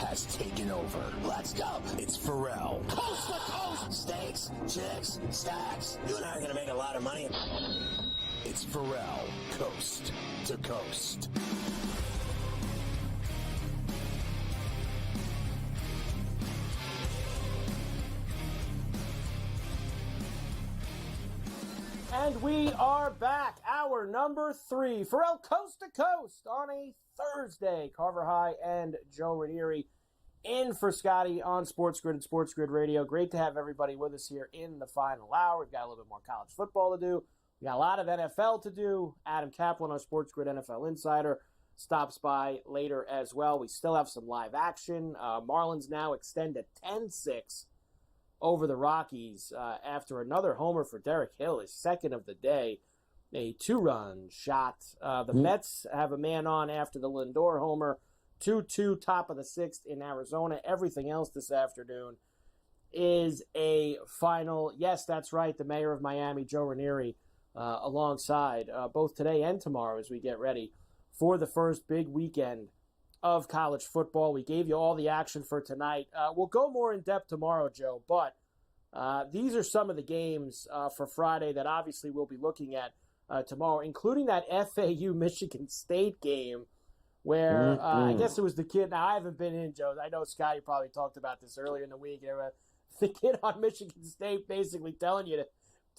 has taken over. Let's go. It's Ferrall. Coast to coast. Steaks, chicks, stacks. You and I are going to make a lot of money. It's Ferrall, coast to coast. And we are back. Hour number 3. Ferrall Coast to Coast on a Thursday. Carver High and Joe Ranieri in for Scotty on SportsGrid and SportsGrid Radio. Great to have everybody with us here in the final hour. We've got a little bit more college football to do. We got a lot of NFL to do. Adam Kaplan, our SportsGrid NFL insider, stops by later as well. We still have some live action. Marlins now extend to 10-6 over the Rockies after another homer for Derek Hill, his second of the day, a 2-run shot. The Mets have a man on after the Lindor homer, 2-2, top of the 6th in Arizona. Everything else this afternoon is a final. Yes, that's right, the mayor of Miami, Joe Ranieri, alongside both today and tomorrow as we get ready for the first big weekend of college football. We gave you all the action for tonight. We'll go more in depth tomorrow, Joe, but these are some of the games for Friday that obviously we'll be looking at tomorrow, including that FAU-Michigan State game where I guess it was the kid. Now, I haven't been in, Joe. I know Scotty probably talked about this earlier in the week. The kid on Michigan State basically telling you to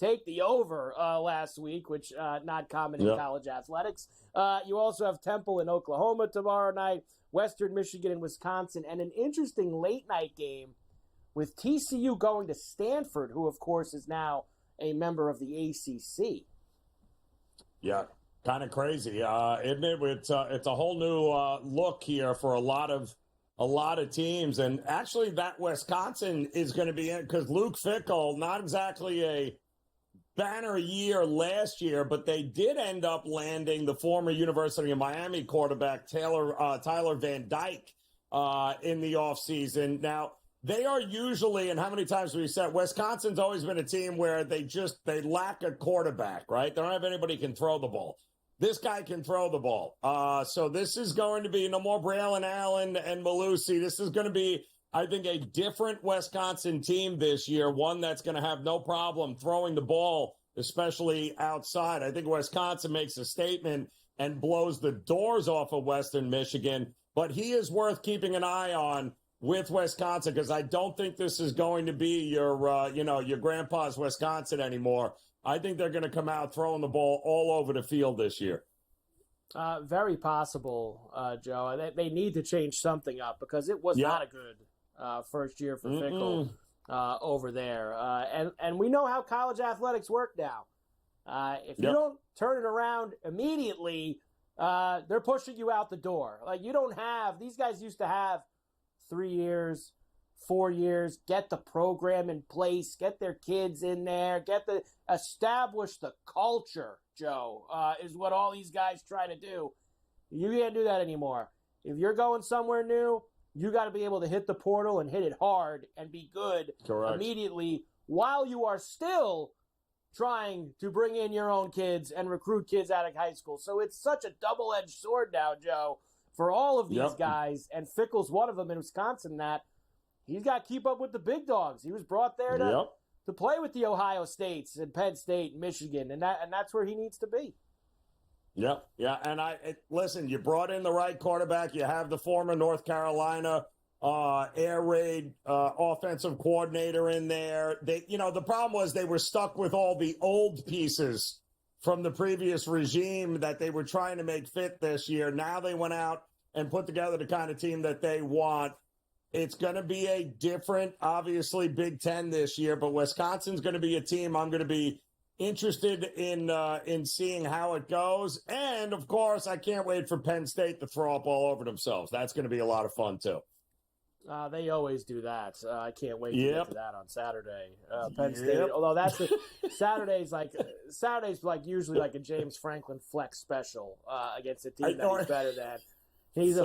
take the over last week, which not common in college athletics. You also have Temple in Oklahoma tomorrow night, Western Michigan and Wisconsin, and an interesting late-night game with TCU going to Stanford, who, of course, is now a member of the ACC. Yeah, kind of crazy, isn't it? It's a whole new look here for a lot of teams, and actually that Wisconsin is going to be in because Luke Fickell, not exactly a banner year last year, but they did end up landing the former University of Miami quarterback Tyler Van Dyke in the offseason. Now, they are usually, and how many times have we said, Wisconsin's always been a team where they lack a quarterback, right? They don't have anybody who can throw the ball. This guy can throw the ball. So this is going to be no more Braylon Allen and Malusi. This is going to be, I think, a different Wisconsin team this year, one that's going to have no problem throwing the ball, especially outside. I think Wisconsin makes a statement and blows the doors off of Western Michigan, but he is worth keeping an eye on with Wisconsin because I don't think this is going to be your grandpa's Wisconsin anymore. I think they're going to come out throwing the ball all over the field this year. Very possible, Joe. They need to change something up because it was not a good first year for Fickell over there. And we know how college athletics work now. If you don't turn it around immediately, they're pushing you out the door. Like, you don't have – these guys used to have 3 years, 4 years, get the program in place, get their kids in there, establish the culture, Joe, is what all these guys try to do. You can't do that anymore. If you're going somewhere new, you got to be able to hit the portal and hit it hard and be good immediately while you are still trying to bring in your own kids and recruit kids out of high school. So it's such a double-edged sword now, Joe, for all of these guys, and Fickell's one of them in Wisconsin, that he's got to keep up with the big dogs. He was brought there to play with the Ohio States and Penn State and Michigan, and that's where he needs to be. Yeah. And listen, you brought in the right quarterback. You have the former North Carolina air raid offensive coordinator in there. The problem was they were stuck with all the old pieces from the previous regime that they were trying to make fit this year. Now they went out and put together the kind of team that they want. It's going to be a different, obviously, Big Ten this year, but Wisconsin's going to be a team I'm going to be interested in seeing how it goes. And, of course, I can't wait for Penn State to throw up all over themselves. That's going to be a lot of fun, too. They always do that. I can't wait to get to that on Saturday. Penn State, although Saturday's like usually like a James Franklin flex special against a team that he's better than. That's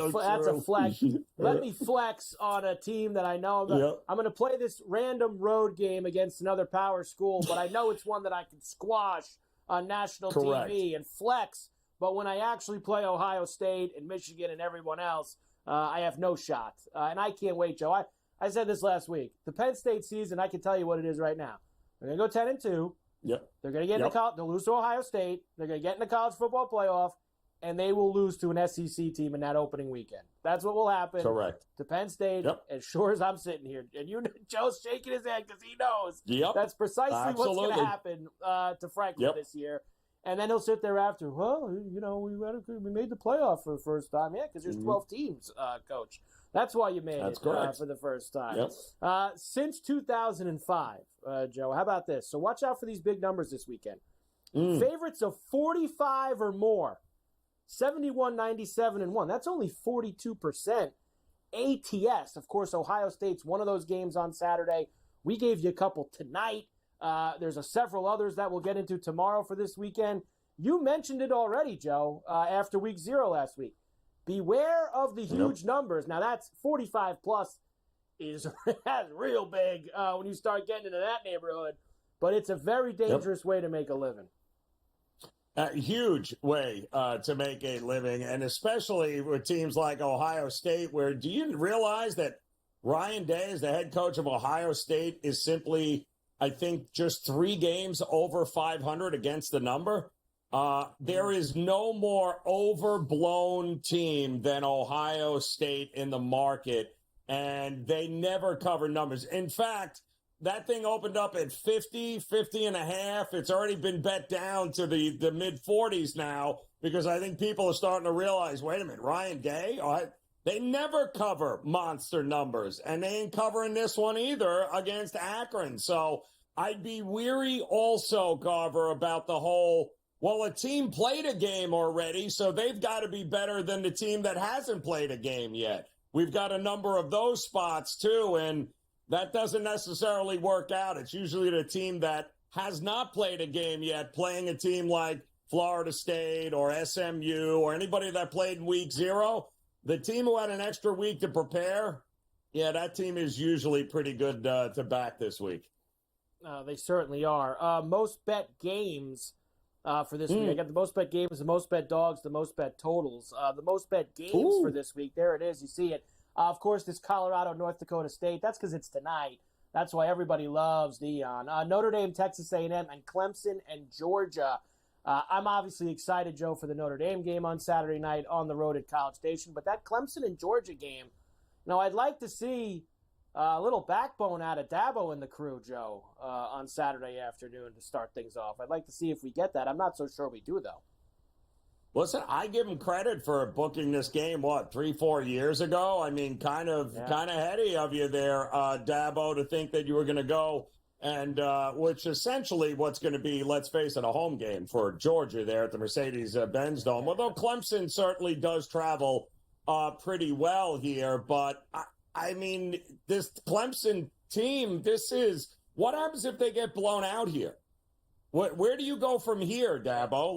a flex. Let me flex on a team that I know. I'm going to play this random road game against another power school, but I know it's one that I can squash on national TV and flex. But when I actually play Ohio State and Michigan and everyone else, I have no shot. And I can't wait, Joe. I said this last week. The Penn State season, I can tell you what it is right now. They're going to go 10-2. Yep. They're going to get into college. They'll lose to Ohio State. They're going to get in the college football playoff, and they will lose to an SEC team in that opening weekend. That's what will happen. Correct. To Penn State, as sure as I'm sitting here. And Joe's shaking his head because he knows that's precisely what's going to happen to Franklin this year. And then he'll sit there after, well, we made the playoff for the first time. Yeah, because there's 12 teams, Coach. That's why you made it for the first time. Yep. Since 2005, Joe, how about this? So watch out for these big numbers this weekend. Favorites of 45 or more, 71, 97, and 1. That's only 42%. ATS, of course, Ohio State's one of those games on Saturday. We gave you a couple tonight. There's several others that we'll get into tomorrow for this weekend. You mentioned it already, Joe, after week 0 last week. Beware of the huge numbers. Now, that's 45 plus that's real big when you start getting into that neighborhood. But it's a very dangerous way to make a living. Huge way to make a living, and especially with teams like Ohio State, where do you realize that Ryan Day, as the head coach of Ohio State, is simply, I think, just 3 games over 500 against the number? There is no more overblown team than Ohio State in the market, and they never cover numbers. In fact, that thing opened up at 50 and a half. It's already been bet down to the mid-40s now because I think people are starting to realize, wait a minute, Ryan Day, they never cover monster numbers, and they ain't covering this one either against Akron. So I'd be weary also, Garver, about the whole, well, a team played a game already, so they've got to be better than the team that hasn't played a game yet. We've got a number of those spots, too, and that doesn't necessarily work out. It's usually the team that has not played a game yet playing a team like Florida State or SMU or anybody that played in week 0. The team who had an extra week to prepare, that team is usually pretty good to back this week. They certainly are. Most bet games for this week. I got the most bet games, the most bet dogs, the most bet totals. The most bet games for this week. There it is. You see it. Of course, this Colorado, North Dakota State. That's because it's tonight. That's why everybody loves Dion. Notre Dame, Texas A&M, and Clemson and Georgia. I'm obviously excited, Joe, for the Notre Dame game on Saturday night on the road at College Station. But that Clemson and Georgia game, I'd like to see a little backbone out of Dabo and the crew, Joe, on Saturday afternoon to start things off. I'd like to see if we get that. I'm not so sure we do, though. Listen, I give him credit for booking this game, 3-4 years ago? I mean, kind of heady of you there, Dabo, to think that you were going to go, and which essentially what's going to be, let's face it, a home game for Georgia there at the Mercedes-Benz Dome. Although Clemson certainly does travel pretty well here, but I mean, this Clemson team, what happens if they get blown out here? Where do you go from here, Dabo?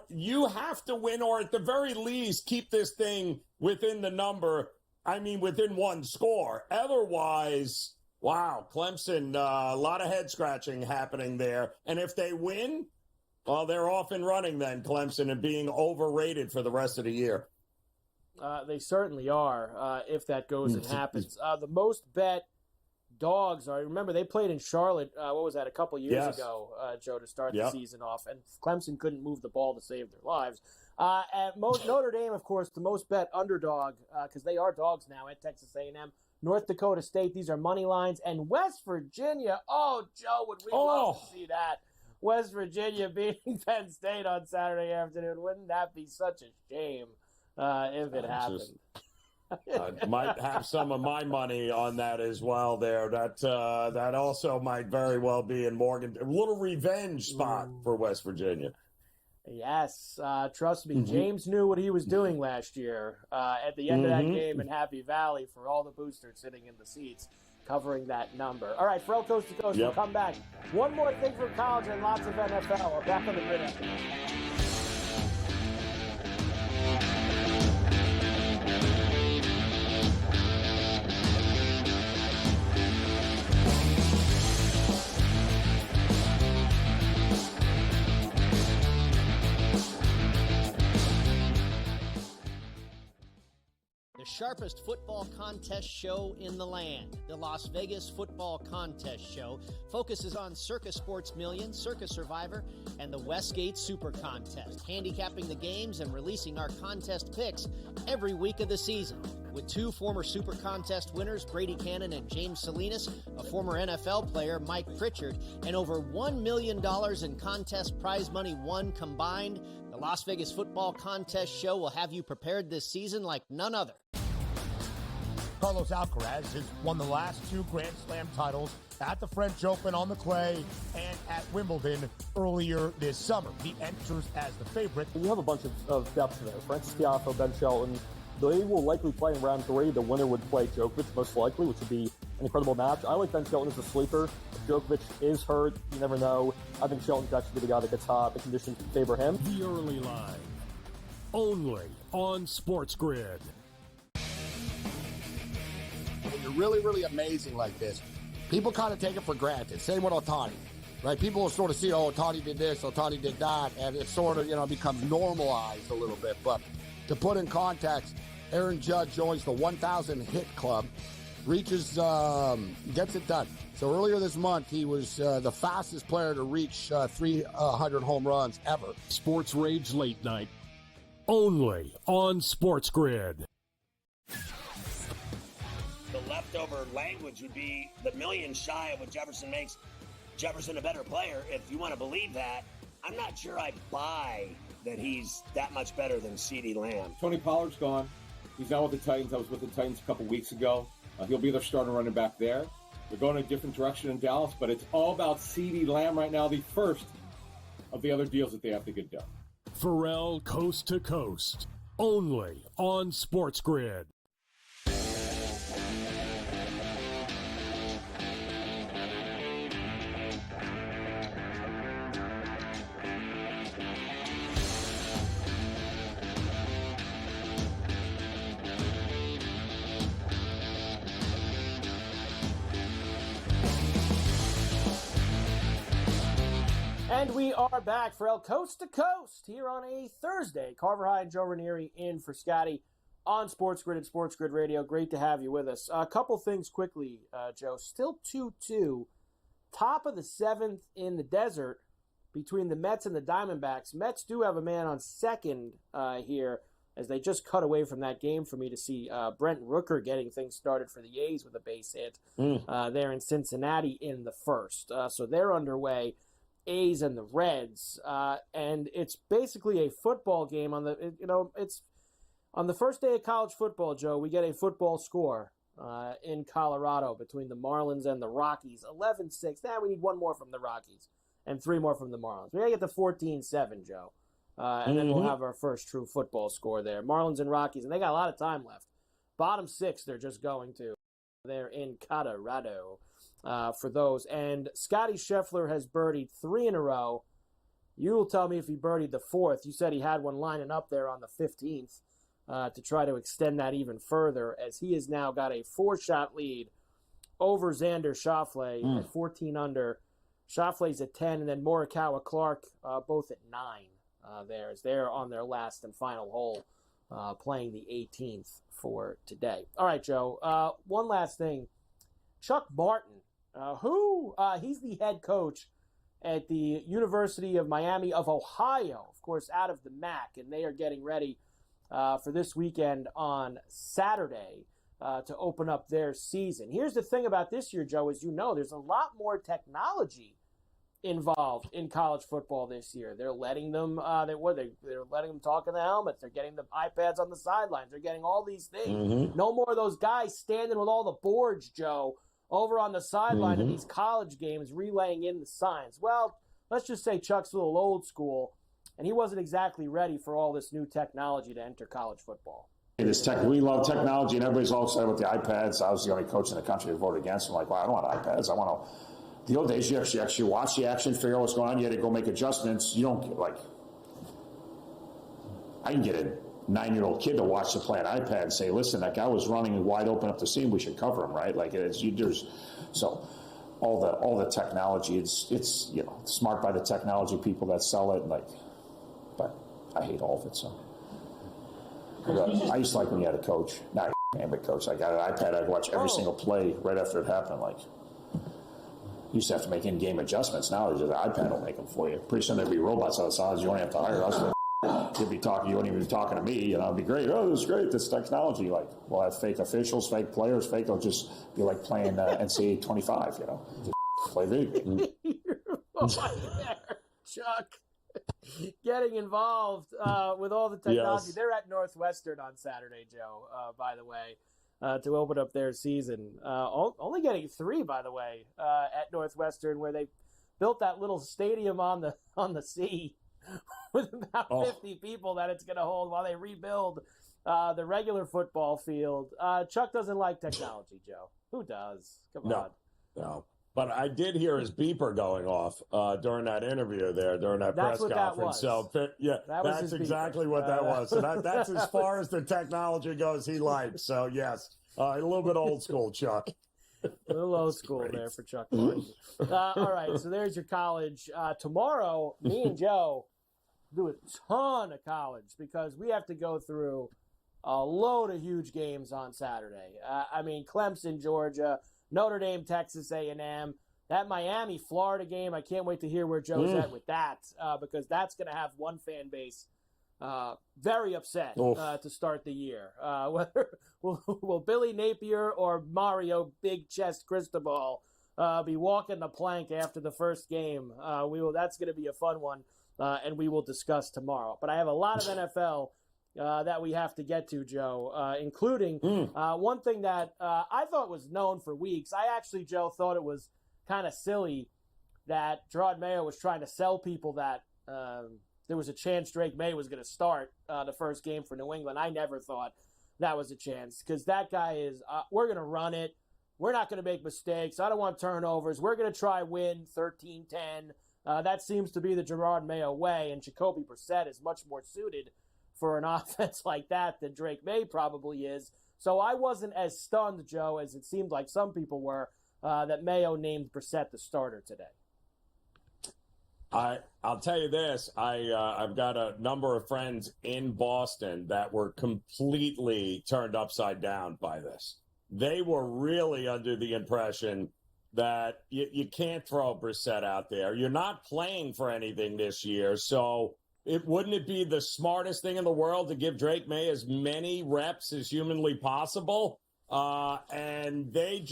You have to win, or at the very least, keep this thing within the number. I mean, within one score. Otherwise, wow, Clemson, a lot of head scratching happening there. And if they win, well, they're off and running then, Clemson, and being overrated for the rest of the year. They certainly are, if that goes and happens. The most bet dogs are, remember, they played in Charlotte, a couple years ago, Joe, to start the season off, and Clemson couldn't move the ball to save their lives. Notre Dame, of course, the most bet underdog, because they are dogs now at Texas A&M. North Dakota State, these are money lines. And West Virginia, Joe, would we love to see that. West Virginia beating Penn State on Saturday afternoon. Wouldn't that be such a shame if it happened? I might have some of my money on that as well there. That also might very well be in Morgan. A little revenge spot for West Virginia. Yes. Trust me, James knew what he was doing last year at the end of that game in Happy Valley for all the boosters sitting in the seats covering that number. All right, Ferrall Coast to Coast. We'll come back. One more thing for college and lots of NFL. We're back on the grid after that. The sharpest football contest show in the land, the Las Vegas Football Contest Show, focuses on Circus Sports Million, Circus Survivor, and the Westgate Super Contest, handicapping the games and releasing our contest picks every week of the season. With two former Super Contest winners, Brady Cannon and James Salinas, a former NFL player, Mike Pritchard, and over $1 million in contest prize money won combined, the Las Vegas Football Contest Show will have you prepared this season like none other. Carlos Alcaraz has won the last two Grand Slam titles at the French Open on the clay and at Wimbledon earlier this summer. He enters as the favorite. You have a bunch of depth there. Francis Tiafoe, Ben Shelton. They will likely play in round three. The winner would play Djokovic, most likely, which would be an incredible match. I like Ben Shelton as a sleeper. If Djokovic is hurt, you never know. I think Shelton could actually be the guy that gets hot. The conditions favor him. The early line, only on SportsGrid. When you're really, really amazing like this, people kind of take it for granted. Same with Ohtani, right? People will sort of see, oh, Ohtani did this, Ohtani did that, and it sort of, becomes normalized a little bit. But to put in context, Aaron Judge joins the 1,000 hit club, reaches, gets it done. So earlier this month, he was the fastest player to reach 300 home runs ever. Sports Rage Late Night, only on SportsGrid. The leftover language would be the million shy of what Jefferson makes Jefferson a better player. If you want to believe that, I'm not sure I buy that he's that much better than CeeDee Lamb. Tony Pollard's gone. He's now with the Titans. I was with the Titans a couple weeks ago. He'll be their starting running back there. They're going a different direction in Dallas, but it's all about CeeDee Lamb right now, the first of the other deals that they have to get done. Ferrall Coast to Coast, only on SportsGrid. And we are back for El Coast to Coast here on a Thursday. Carver High and Joe Ranieri in for Scotty on SportsGrid and SportsGrid Radio. Great to have you with us. A couple things quickly, Joe. Still 2-2. Top of the seventh in the desert between the Mets and the Diamondbacks. Mets do have a man on second here as they just cut away from that game for me to see Brent Rooker getting things started for the A's with a base hit there in Cincinnati in the first. So they're underway. A's and the Reds, and it's basically a football game on the. It's on the first day of college football, Joe. We get a football score in Colorado between the Marlins and the Rockies, 11-6. Now we need one more from the Rockies and three more from the Marlins. We gotta get to 14-7, Joe, and then we'll have our first true football score there. Marlins and Rockies, and they got a lot of time left. Bottom six, they're just going to. They're in Colorado. For those. And Scotty Scheffler has birdied 3 in a row. You will tell me if he birdied the fourth. You said he had one lining up there on the 15th to try to extend that even further, as he has now got a 4-shot lead over Xander Schauffele at 14 under. Schauffele's at 10, and then Morikawa Clark both at 9 there, as they're on their last and final hole playing the 18th for today. All right, Joe, one last thing. Chuck Martin, he's the head coach at the University of Miami of Ohio, of course, out of the MAC, and they are getting ready for this weekend on Saturday to open up their season. Here's the thing about this year, Joe, as you know, there's a lot more technology involved in college football this year. They're letting them they're letting them talk in the helmets. They're getting the iPads on the sidelines. They're getting all these things. No more of those guys standing with all the boards, Joe, over on the sideline of these college games relaying in the signs. Well, let's just say Chuck's a little old school, and he wasn't exactly ready for all this new technology to enter college football. We love technology, and everybody's all excited with the iPads. I was the only coach in the country who voted against them. Like, well, I don't want iPads. I want to. The old days, you actually watch the action, figure out what's going on. You had to go make adjustments. You don't like. I can get a 9-year-old kid to watch the play on iPad and say, "Listen, that guy was running wide open up the seam. We should cover him, right?" Like so all the technology. It's smart by the technology people that sell it. Like, but I hate all of it. So I used to like when you had a coach, not a coach. I got an iPad. I'd watch every single play right after it happened. Like, you used to have to make in-game adjustments. Now there's just an iPad will make them for you. Pretty soon there'd be robots outside. You don't have to hire us. You'd be talking. You wouldn't even be talking to me. It'd be great. Oh, this is great. This technology. Like, we'll have fake officials, fake players. Fake. It'll just be like playing NCAA 25. Just play video games. Chuck, getting involved with all the technology. Yes. They're at Northwestern on Saturday, Joe, by the way, to open up their season. Only getting 3, by the way, at Northwestern, where they built that little stadium on the sea with about 50 people that it's going to hold while they rebuild the regular football field. Chuck doesn't like technology, Joe. Who does? Come on. No. But I did hear his beeper going off during that interview there, during that press conference. So, yeah, that's exactly what that was. So that's as far as the technology goes he likes. So, yes, a little bit old school, Chuck. A little old school there for Chuck Martin. All right, so there's your college. Tomorrow, me and Joe do a ton of college because we have to go through a load of huge games on Saturday. Clemson, Georgia, Notre Dame, Texas A&M, that Miami, Florida game. I can't wait to hear where Joe's at with that because that's going to have one fan base very upset to start the year. Whether will Billy Napier or Mario Big Chest Cristobal be walking the plank after the first game? That's going to be a fun one, and we will discuss tomorrow. But I have a lot of NFL that we have to get to, Joe, including one thing that I thought was known for weeks. I actually, Joe, thought it was kind of silly that Gerard Mayo was trying to sell people that there was a chance Drake May was going to start the first game for New England. I never thought that was a chance because that guy is, we're going to run it. We're not going to make mistakes. I don't want turnovers. We're going to try win 13-10. That seems to be the Gerard Mayo way, and Jacoby Brissett is much more suited for an offense like that than Drake May probably is. So I wasn't as stunned, Joe, as it seemed like some people were, that Mayo named Brissett the starter today. I'll tell you this. I've got a number of friends in Boston that were completely turned upside down by this. They were really under the impression that you can't throw Brissett out there. You're not playing for anything this year, so wouldn't it be the smartest thing in the world to give Drake May as many reps as humanly possible? And they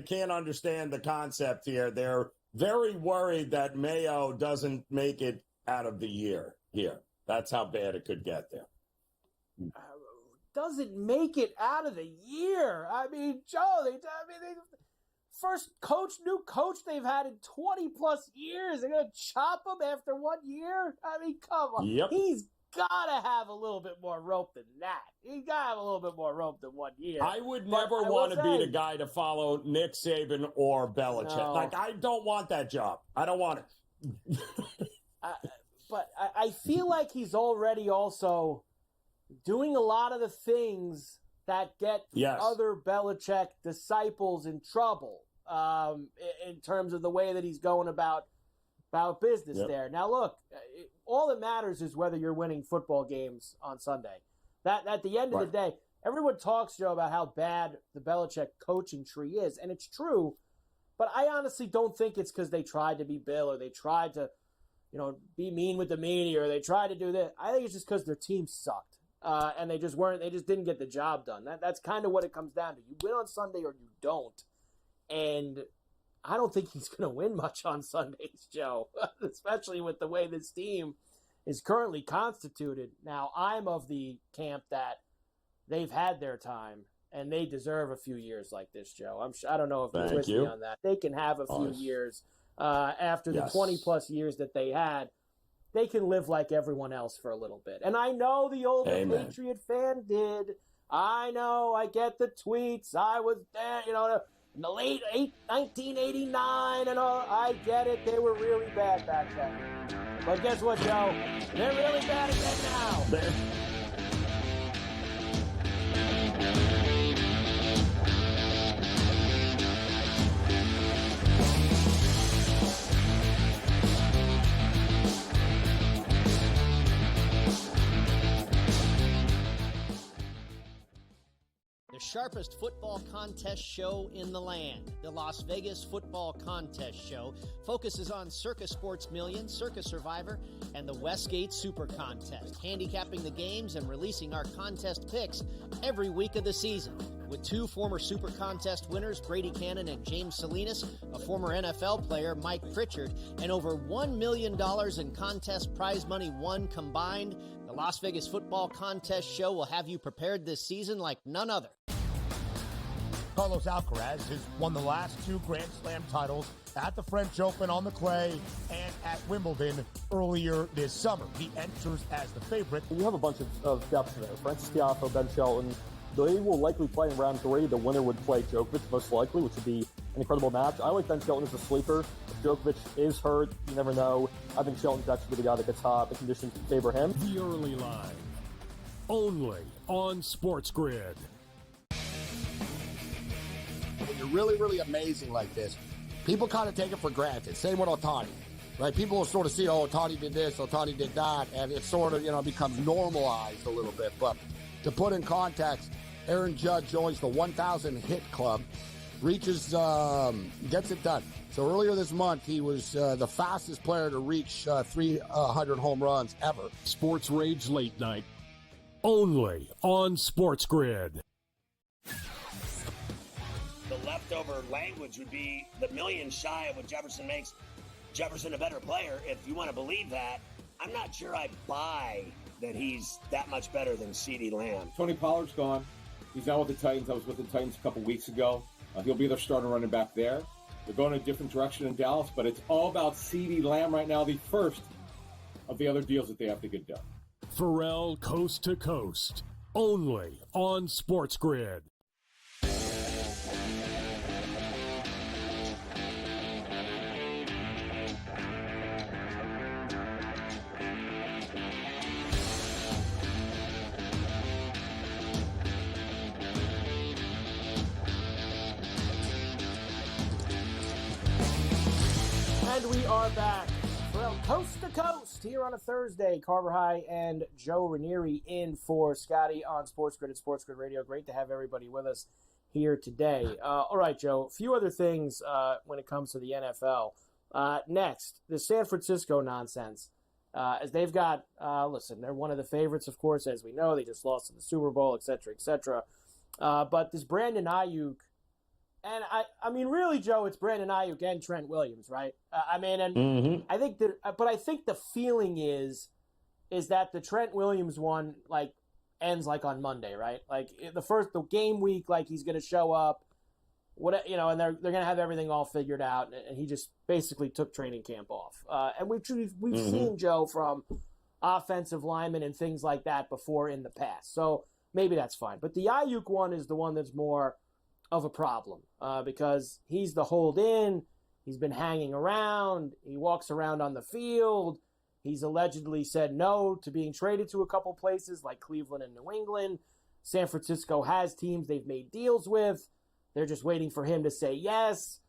can't understand the concept here. They're very worried that Mayo doesn't make it out of the year here. That's how bad it could get there. Doesn't make it out of the year. I mean, Joe, they first new coach they've had in 20-plus years. They're going to chop him after 1 year? I mean, come on. Yep. He's got to have a little bit more rope than that. He's got to have a little bit more rope than 1 year. I would never want to be the guy to follow Nick Saban or Belichick. No. Like, I don't want that job. I don't want it. But I feel like he's already also doing a lot of the things that get other Belichick disciples in trouble in terms of the way that he's going about business there. Now, look, all that matters is whether you're winning football games on Sunday. That at the end of the day, everyone talks, Joe, about how bad the Belichick coaching tree is, and it's true. But I honestly don't think it's because they tried to be Bill or they tried to, be mean with the media or they tried to do that. I think it's just because their team sucked. And they just didn't get the job done. That's kind of what it comes down to. You win on Sunday or you don't. And I don't think he's going to win much on Sundays, Joe, especially with the way this team is currently constituted. Now, I'm of the camp that they've had their time and they deserve a few years like this, Joe. I don't know if you're with me on that. They can have a few years after the 20-plus years that they had. They can live like everyone else for a little bit. And I know the old Patriot fan did. I know. I get the tweets. I was there, in the late 1989 and all. I get it. They were really bad back then. But guess what, Joe? They're really bad again now. sharpest football contest show in the land. The Las Vegas Football Contest Show focuses on Circa Sports Million, Circa Survivor, and the Westgate Super Contest, handicapping the games and releasing our contest picks every week of the season. With two former Super Contest winners, Brady Cannon and James Salinas, a former NFL player, Mike Pritchard, and over $1 million in contest prize money won combined, the Las Vegas Football Contest Show will have you prepared this season like none other. Carlos Alcaraz has won the last two Grand Slam titles at the French Open on the clay and at Wimbledon earlier this summer. He enters as the favorite. You have a bunch of depth there. Francis Tiafoe, Ben Shelton. They will likely play in round 3. The winner would play Djokovic, most likely, which would be an incredible match. I like Ben Shelton as a sleeper. If Djokovic is hurt, you never know. I think Shelton's actually the guy that gets hot. The conditions favor him. The early line, only on SportsGrid. When you're really, really amazing like this, people kind of take it for granted. Same with Ohtani, right? People will sort of see, oh, Ohtani did this, Ohtani did that, and it sort of, becomes normalized a little bit. But to put in context, Aaron Judge joins the 1,000 hit club, reaches, gets it done. So earlier this month, he was the fastest player to reach 300 home runs ever. Sports Rage Late Night, only on SportsGrid. The leftover language would be the million shy of what Jefferson makes Jefferson a better player. If you want to believe that, I'm not sure I buy that he's that much better than CeeDee Lamb. Tony Pollard's gone. He's now with the Titans. I was with the Titans a couple weeks ago. He'll be their starting running back there. They're going a different direction in Dallas, but it's all about CeeDee Lamb right now, the first of the other deals that they have to get done. Ferrall Coast to Coast, only on SportsGrid. And we are back from coast to coast here on a Thursday. Carver High and Joe Ranieri in for Scotty on SportsGrid and SportsGrid Radio. Great to have everybody with us here today. All right, Joe, a few other things when it comes to the NFL. Next, the San Francisco nonsense. As they've got, listen, they're one of the favorites, of course, as we know. They just lost in the Super Bowl, et cetera, et cetera. But this Brandon Ayuk, and I mean, really, Joe, it's Brandon Ayuk and Trent Williams, right? I think that, but I think the feeling is that the Trent Williams one ends on Monday, right? The game week, he's going to show up, and they're going to have everything all figured out, and he just basically took training camp off. And we've seen Joe from offensive linemen and things like that before in the past, so maybe that's fine. But the Ayuk one is the one that's more of a problem because he's the hold in. He's been hanging around. He walks around on the field. He's allegedly said no to being traded to a couple places like Cleveland and New England. San Francisco has teams they've made deals with. They're just waiting for him to say yes.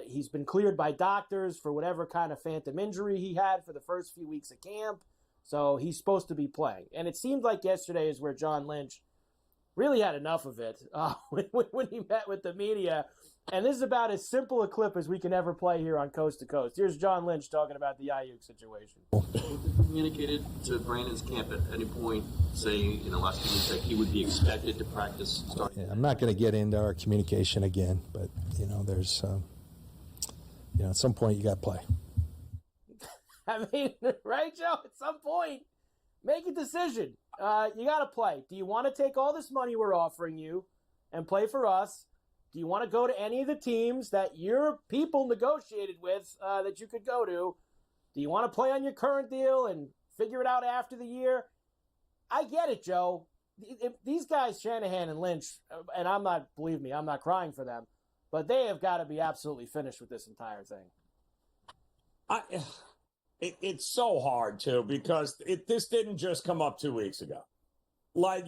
He's been cleared by doctors for whatever kind of phantom injury he had for the first few weeks of camp. So he's supposed to be playing. And it seemed like yesterday is where John Lynch really had enough of it when he met with the media. And this is about as simple a clip as we can ever play here on Coast to Coast. Here's John Lynch talking about the Ayuk situation. Was it communicated to Brandon's camp at any point, say, last few weeks, that he would be expected to practice starting? Yeah, I'm not going to get into our communication again, but, there's, at some point you got to play. I mean, right, Joe? At some point, make a decision. You got to play. Do you want to take all this money we're offering you and play for us? Do you want to go to any of the teams that your people negotiated with that you could go to? Do you want to play on your current deal and figure it out after the year? I get it, Joe. These guys, Shanahan and Lynch, and believe me, I'm not crying for them, but they have got to be absolutely finished with this entire thing. It's so hard, too, because this didn't just come up 2 weeks ago. Sorry,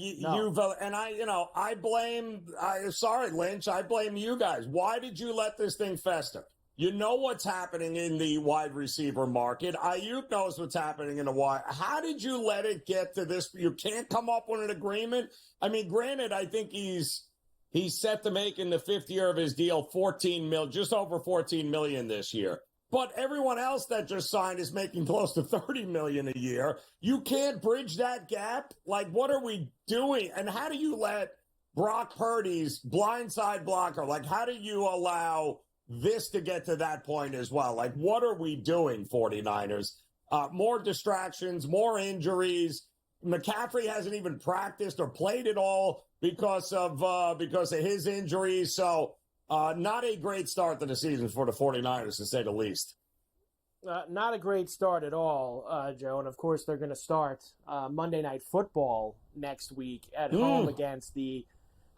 Lynch, I blame you guys. Why did you let this thing fester? You know what's happening in the wide receiver market. Ayuk knows what's happening in the wide. How did you let it get to this? You can't come up with an agreement? I mean, granted, I think he's He's set to make in the 5th year of his deal just over $14 million this year. But everyone else that just signed is making close to $30 million a year. You can't bridge that gap. Like, what are we doing? And how do you let Brock Purdy's blindside blocker, like, how do you allow this to get to that point as well? Like, what are we doing, 49ers? More distractions, more injuries. McCaffrey hasn't even practiced or played at all because of his injuries. So not a great start to the season for the 49ers, to say the least. Not a great start at all, Joe. And, of course, they're going to start Monday Night Football next week at home against the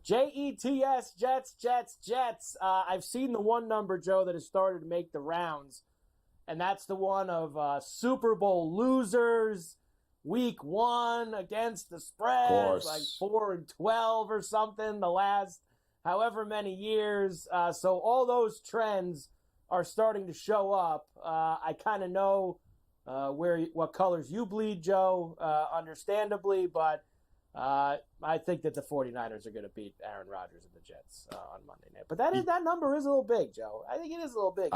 Jets, Jets. I've seen the one number, Joe, that has started to make the rounds, and that's the one of Super Bowl losers, week 1 against the spread, like 4-12 or something, the last however many years. So all those trends are starting to show up. I kind of know what colors you bleed, Joe, understandably, but I think that the 49ers are going to beat Aaron Rodgers and the Jets on Monday night. But that number is a little big, Joe. I think it is a little big.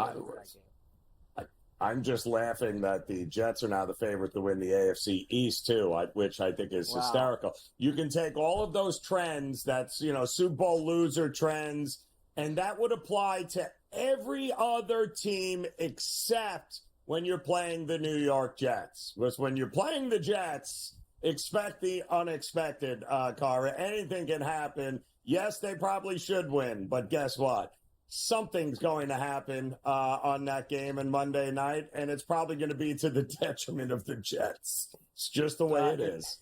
I'm just laughing that the Jets are now the favorite to win the AFC East, too, which I think is hysterical. You can take all of those trends, that's, Super Bowl loser trends, and that would apply to every other team except when you're playing the New York Jets. Because when you're playing the Jets, expect the unexpected, Cara. Anything can happen. Yes, they probably should win, but guess what? Something's going to happen on that game on Monday night, and it's probably going to be to the detriment of the Jets. It's just the way it is.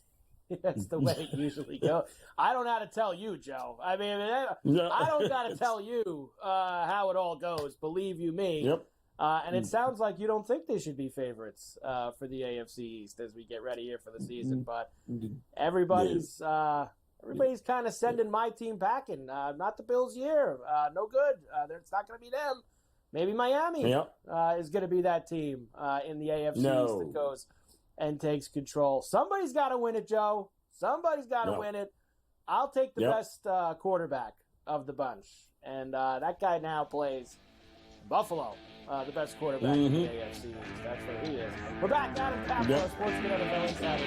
That's the way it usually goes. I don't know how to tell you, Joe. I mean, I don't got to tell you how it all goes. Believe you me. Yep. And it sounds like you don't think they should be favorites for the AFC East as we get ready here for the season. But everybody's kind of sending my team packing. Not the Bills year. No good. It's not going to be them. Maybe Miami is going to be that team in the AFC East that goes and takes control. Somebody's got to win it, Joe. Somebody's got to win it. I'll take the best quarterback of the bunch. And that guy now plays Buffalo, the best quarterback in the AFC East. That's where he is. We're back. Adam Capello, SportsGrid NFL Insider.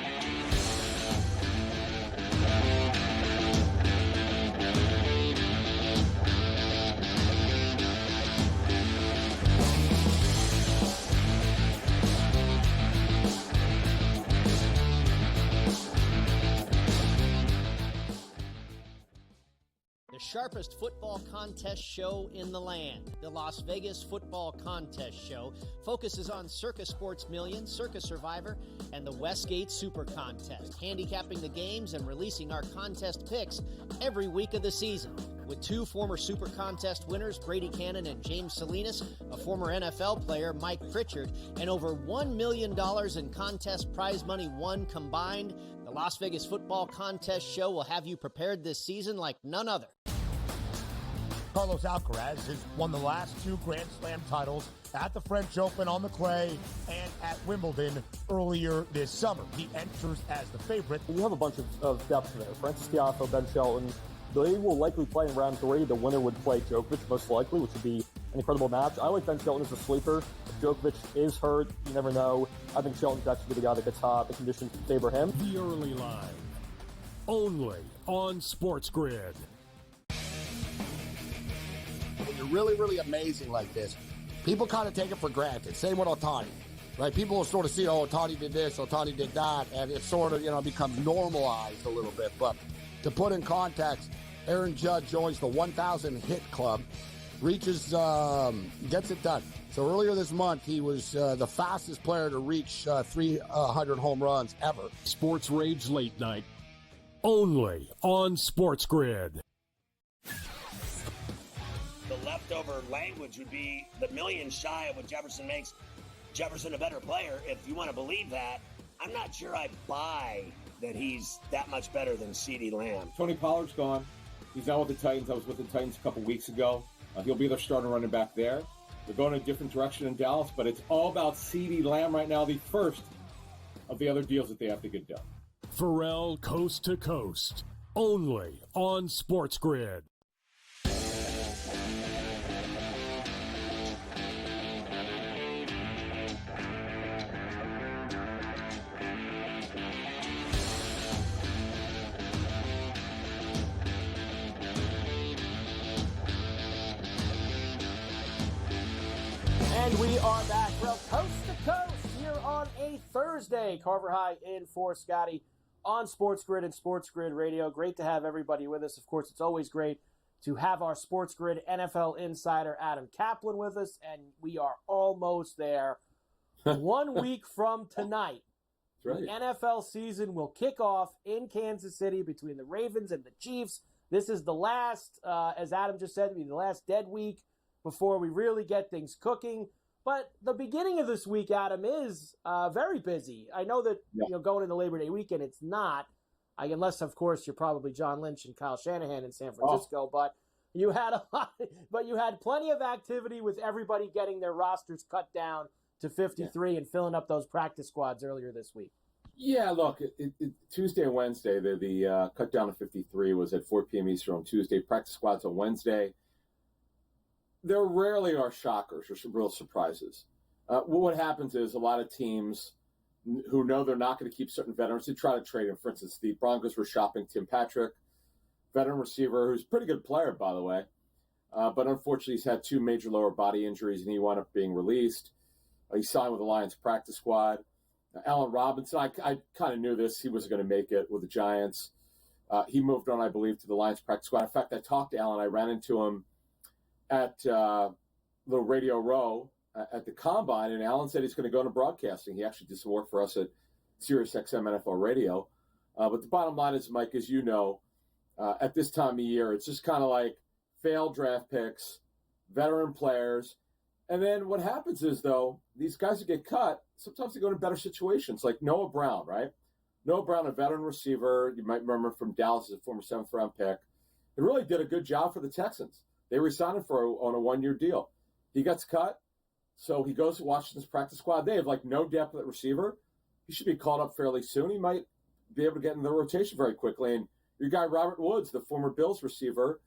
Sharpest football contest show in the land. The Las Vegas Football Contest Show focuses on Circus Sports Million, Circus Survivor, and the Westgate Super Contest, handicapping the games and releasing our contest picks every week of the season. With 2 former Super Contest winners, Brady Cannon and James Salinas, a former NFL player, Mike Pritchard, and over $1 million in contest prize money won combined, the Las Vegas Football Contest Show will have you prepared this season like none other. Carlos Alcaraz has won the last 2 Grand Slam titles at the French Open on the clay and at Wimbledon earlier this summer. He enters as the favorite. You have a bunch of depth there. Francis Tiafoe, Ben Shelton. They will likely play in round 3. The winner would play Djokovic, most likely, which would be an incredible match. I like Ben Shelton as a sleeper. If Djokovic is hurt, you never know. I think Shelton's actually the guy that gets hot. The conditions favor him. The early line, only on SportsGrid. When you're really, really amazing like this, people kind of take it for granted. Same with Ohtani, right? People will sort of see, Ohtani did this, Ohtani did that, and it sort of, becomes normalized a little bit. But to put in context, Aaron Judge joins the 1,000 hit club, reaches, gets it done. So earlier this month, he was the fastest player to reach 300 home runs ever. Sports Rage Late Night, only on SportsGrid. The leftover language would be the million shy of what Jefferson makes Jefferson a better player. If you want to believe that, I'm not sure I buy that he's that much better than CeeDee Lamb. Tony Pollard's gone. He's now with the Titans. I was with the Titans a couple weeks ago. He'll be their starting running back there. They're going a different direction in Dallas, but it's all about CeeDee Lamb right now, the first of the other deals that they have to get done. Ferrall Coast to Coast, only on SportsGrid. And we are back from coast to coast here on a Thursday. Carver High in for Scotty on SportsGrid and SportsGrid Radio. Great to have everybody with us. Of course, it's always great to have our SportsGrid NFL insider Adam Kaplan with us, and we are almost there. 1 week from tonight, That's right. the NFL season will kick off in Kansas City between the Ravens and the Chiefs. This is the last, as Adam just said, the last dead week before we really get things cooking. But the beginning of this week, Adam, is very busy. I know that going into Labor Day weekend, it's not, unless of course you're probably John Lynch and Kyle Shanahan in San Francisco. But you had you had plenty of activity with everybody getting their rosters cut down to 53 and filling up those practice squads earlier this week. Yeah, look, Tuesday and Wednesday, the cut down to 53 was at 4 p.m. Eastern on Tuesday. Practice squads on Wednesday. There rarely are shockers or some real surprises. What happens is a lot of teams who know they're not going to keep certain veterans, they try to trade them. For instance, the Broncos were shopping Tim Patrick, veteran receiver, who's a pretty good player, by the way. But unfortunately, he's had 2 major lower body injuries, and he wound up being released. He signed with the Lions practice squad. Allen Robinson, I kind of knew this. He wasn't going to make it with the Giants. He moved on, I believe, to the Lions practice squad. In fact, I talked to Allen. I ran into him at the Radio Row at the Combine, and Allen said he's going to go into broadcasting. He actually did some work for us at SiriusXM NFL Radio. But the bottom line is, Mike, as you know, at this time of year, it's just kind of like failed draft picks, veteran players. And then what happens is, though, these guys that get cut, sometimes they go into better situations, like Noah Brown, right? Noah Brown, a veteran receiver, you might remember from Dallas as a former 7th-round pick. He really did a good job for the Texans. They re-signed him on a 1-year deal. He gets cut, so he goes to Washington's practice squad. They have, no depth at receiver. He should be called up fairly soon. He might be able to get in the rotation very quickly. And your guy, Robert Woods, the former Bills receiver,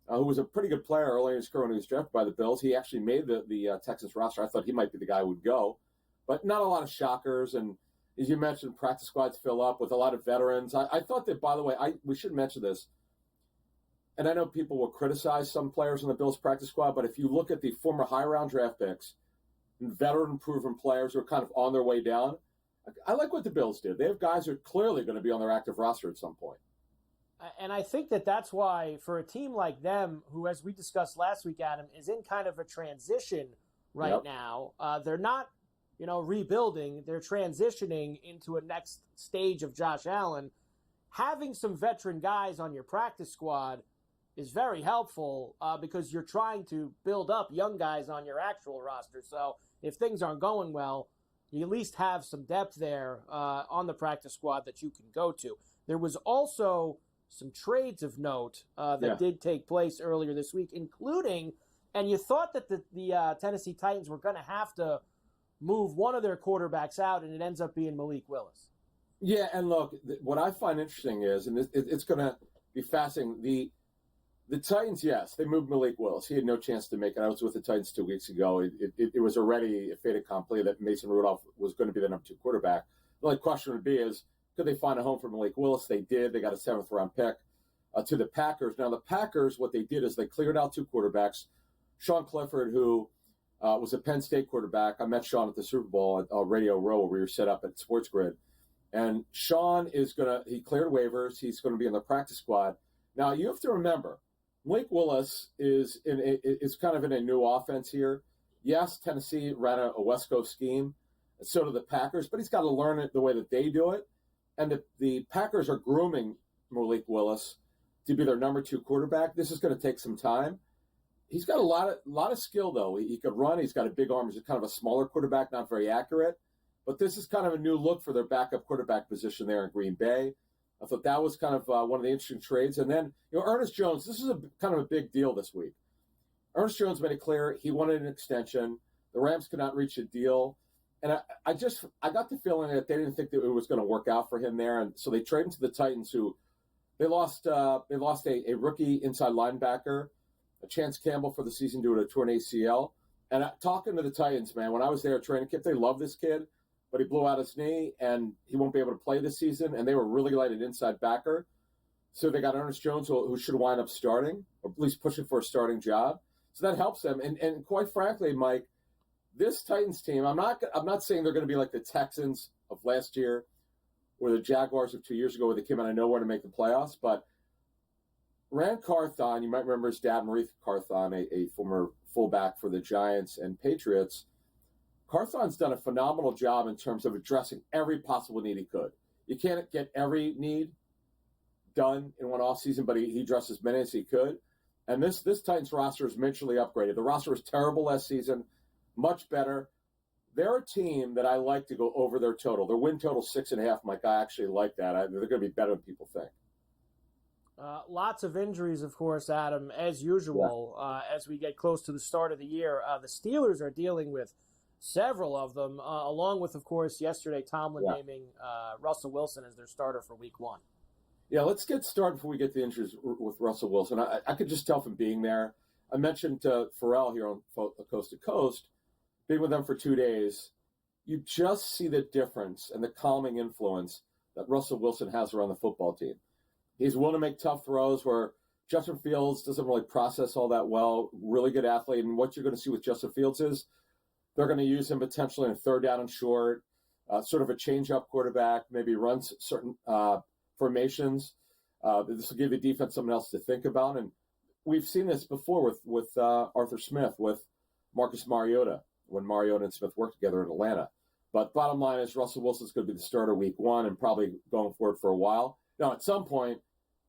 who was a pretty good player early in his career when he was drafted by the Bills. He actually made the Texans roster. I thought he might be the guy who would go. But not a lot of shockers. And as you mentioned, practice squads fill up with a lot of veterans. I thought that, by the way, we should mention this. And I know people will criticize some players on the Bills practice squad, but if you look at the former high-round draft picks and veteran-proven players who are kind of on their way down, I like what the Bills did. They have guys who are clearly going to be on their active roster at some point. And I think that's why, for a team like them, who, as we discussed last week, Adam, is in kind of a transition right now. They're not, rebuilding. They're transitioning into a next stage of Josh Allen. Having some veteran guys on your practice squad is very helpful because you're trying to build up young guys on your actual roster. So if things aren't going well, you at least have some depth there on the practice squad that you can go to. There was also some trades of note that did take place earlier this week, including, and you thought that the Tennessee Titans were going to have to move one of their quarterbacks out, and it ends up being Malik Willis. Yeah, and look, what I find interesting is, and it's going to be fascinating, the Titans, yes, they moved Malik Willis. He had no chance to make it. I was with the Titans 2 weeks ago. It was already a fait accompli that Mason Rudolph was going to be the number 2 quarterback. The only question would be is, could they find a home for Malik Willis? They did. They got a 7th-round pick to the Packers. Now, the Packers, what they did is they cleared out 2 quarterbacks. Sean Clifford, who was a Penn State quarterback. I met Sean at the Super Bowl at Radio Row, where we were set up at SportsGrid. And Sean he cleared waivers. He's going to be in the practice squad. Now, you have to remember, Malik Willis is kind of in a new offense here. Yes, Tennessee ran a West Coast scheme, and so do the Packers, but he's got to learn it the way that they do it. And the Packers are grooming Malik Willis to be their number 2 quarterback. This is going to take some time. He's got a lot of skill, though. He could run. He's got a big arm. He's kind of a smaller quarterback, not very accurate. But this is kind of a new look for their backup quarterback position there in Green Bay. I thought that was kind of one of the interesting trades. And then, Ernest Jones, this is kind of a big deal this week. Ernest Jones made it clear he wanted an extension. The Rams could not reach a deal. And I got the feeling that they didn't think that it was going to work out for him there. And so they traded him to the Titans, who they lost a rookie inside linebacker, a Chance Campbell for the season due to a torn ACL. And talking to the Titans, man, when I was there at training camp, they love this kid. But he blew out his knee, and he won't be able to play this season. And they were really light at inside backer. So they got Ernest Jones, who should wind up starting, or at least pushing for a starting job. So that helps them. And quite frankly, Mike, this Titans team, I'm not saying they're going to be like the Texans of last year or the Jaguars of 2 years ago where they came out of nowhere to make the playoffs, but Rand Carthon, you might remember his dad, Maurice Carthon, a former fullback for the Giants and Patriots. Carthon's done a phenomenal job in terms of addressing every possible need he could. You can't get every need done in one offseason, but he addressed as many as he could. And this Titans roster is immensely upgraded. The roster was terrible last season, much better. They're a team that I like to go over their total. Their win total 6.5, Mike. I actually like that. They're going to be better than people think. Lots of injuries, of course, Adam, as usual, as we get close to the start of the year. The Steelers are dealing with several of them, along with, of course, yesterday Tomlin naming Russell Wilson as their starter for Week 1. Yeah, let's get started before we get the injuries with Russell Wilson. I could just tell from being there. I mentioned Ferrall here on Coast to Coast, being with them for 2 days. You just see the difference and the calming influence that Russell Wilson has around the football team. He's willing to make tough throws where Justin Fields doesn't really process all that well. Really good athlete. And what you're going to see with Justin Fields is they're going to use him potentially in third down and short, sort of a change-up quarterback, maybe runs certain formations. This will give the defense something else to think about. And we've seen this before with Arthur Smith, with Marcus Mariota, when Mariota and Smith worked together in Atlanta. But bottom line is Russell Wilson's going to be the starter Week 1 and probably going forward for a while. Now, at some point,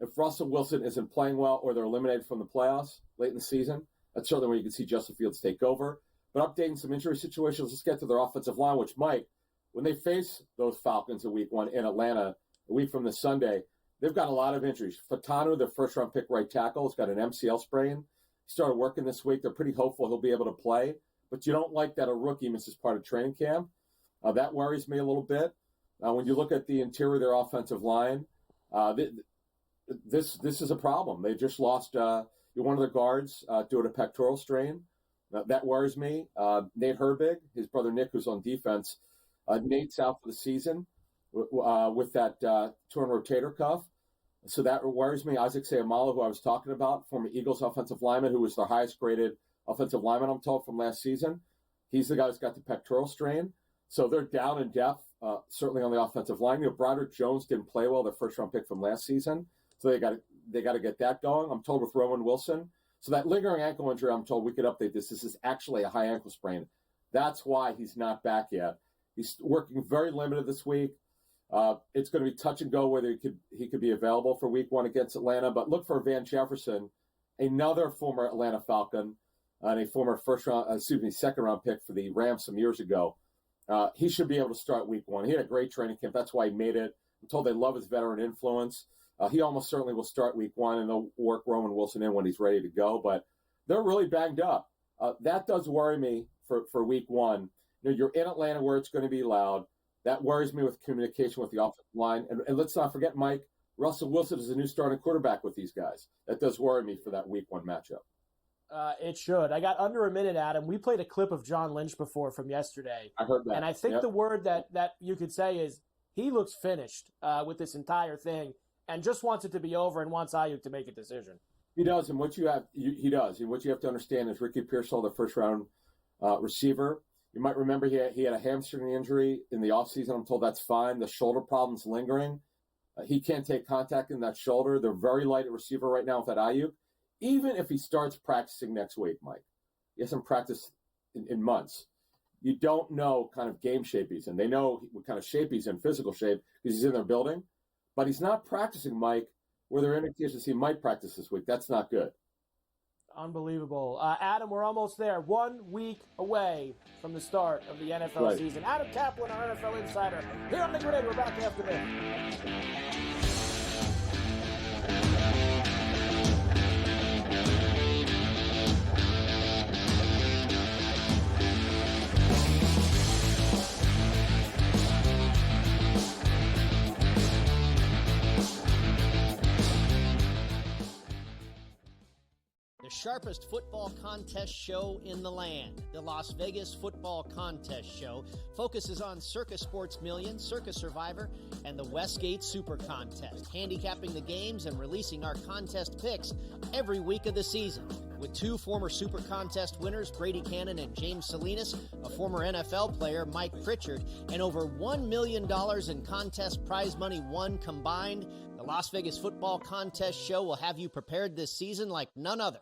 if Russell Wilson isn't playing well or they're eliminated from the playoffs late in the season, that's certainly when you can see Justin Fields take over. But updating some injury situations, let's get to their offensive line, which might, when they face those Falcons in Week 1 in Atlanta, a week from this Sunday, they've got a lot of injuries. Fatanu, their first-round pick right tackle, has got an MCL sprain. He started working this week. They're pretty hopeful he'll be able to play. But you don't like that a rookie misses part of training camp. That worries me a little bit. When you look at the interior of their offensive line, this is a problem. They just lost one of their guards due to a pectoral strain. That worries me. Nate Herbig, his brother Nick, who's on defense, Nate's out for the season with that torn rotator cuff. So that worries me. Isaac Seumalo, who I was talking about, former Eagles offensive lineman, who was the highest graded offensive lineman, I'm told, from last season. He's the guy who's got the pectoral strain. So they're down in depth, certainly on the offensive line. Broderick Jones didn't play well, their first-round pick from last season. So they got to get that going. I'm told with Rowan Wilson. So that lingering ankle injury, I'm told we could update this. This is actually a high ankle sprain. That's why he's not back yet. He's working very limited this week. It's going to be touch and go whether he could be available for Week 1 against Atlanta. But look for Van Jefferson, another former Atlanta Falcon, and a former second-round pick for the Rams some years ago. He should be able to start Week 1. He had a great training camp. That's why he made it. I'm told they love his veteran influence. He almost certainly will start Week 1, and they'll work Roman Wilson in when he's ready to go. But they're really banged up. That does worry me for Week 1. You're in Atlanta where it's going to be loud. That worries me with communication with the offensive line. And let's not forget, Mike, Russell Wilson is a new starting quarterback with these guys. That does worry me for that Week 1 matchup. It should. I got under a minute, Adam. We played a clip of John Lynch before from yesterday. I heard that. And I think the word that you could say is he looks finished with this entire thing and just wants it to be over and wants Ayuk to make a decision. He does, and he does. And what you have to understand is Ricky Pearsall, the first-round receiver. You might remember he had a hamstring injury in the offseason. I'm told that's fine. The shoulder problem's lingering. He can't take contact in that shoulder. They're very light at receiver right now with that Ayuk. Even if he starts practicing next week, Mike, he hasn't practiced in months. You don't know kind of game shape he's in. They know what kind of shape he's in, physical shape, because he's in their building. But he's not practicing, Mike, where there are indications he might practice this week. That's not good. Unbelievable. Adam, we're almost there. 1 week away from the start of the NFL season. Adam Kaplan, our NFL insider, here on the Grid. We're back after this. The sharpest football contest show in the land, the Las Vegas Football Contest Show, focuses on Circa Sports Million, Circa Survivor, and the Westgate Super Contest, handicapping the games and releasing our contest picks every week of the season. with 2 former Super Contest winners, Brady Cannon and James Salinas, a former NFL player, Mike Pritchard, and over $1 million in contest prize money won combined. The Las Vegas Football Contest Show will have you prepared this season like none other.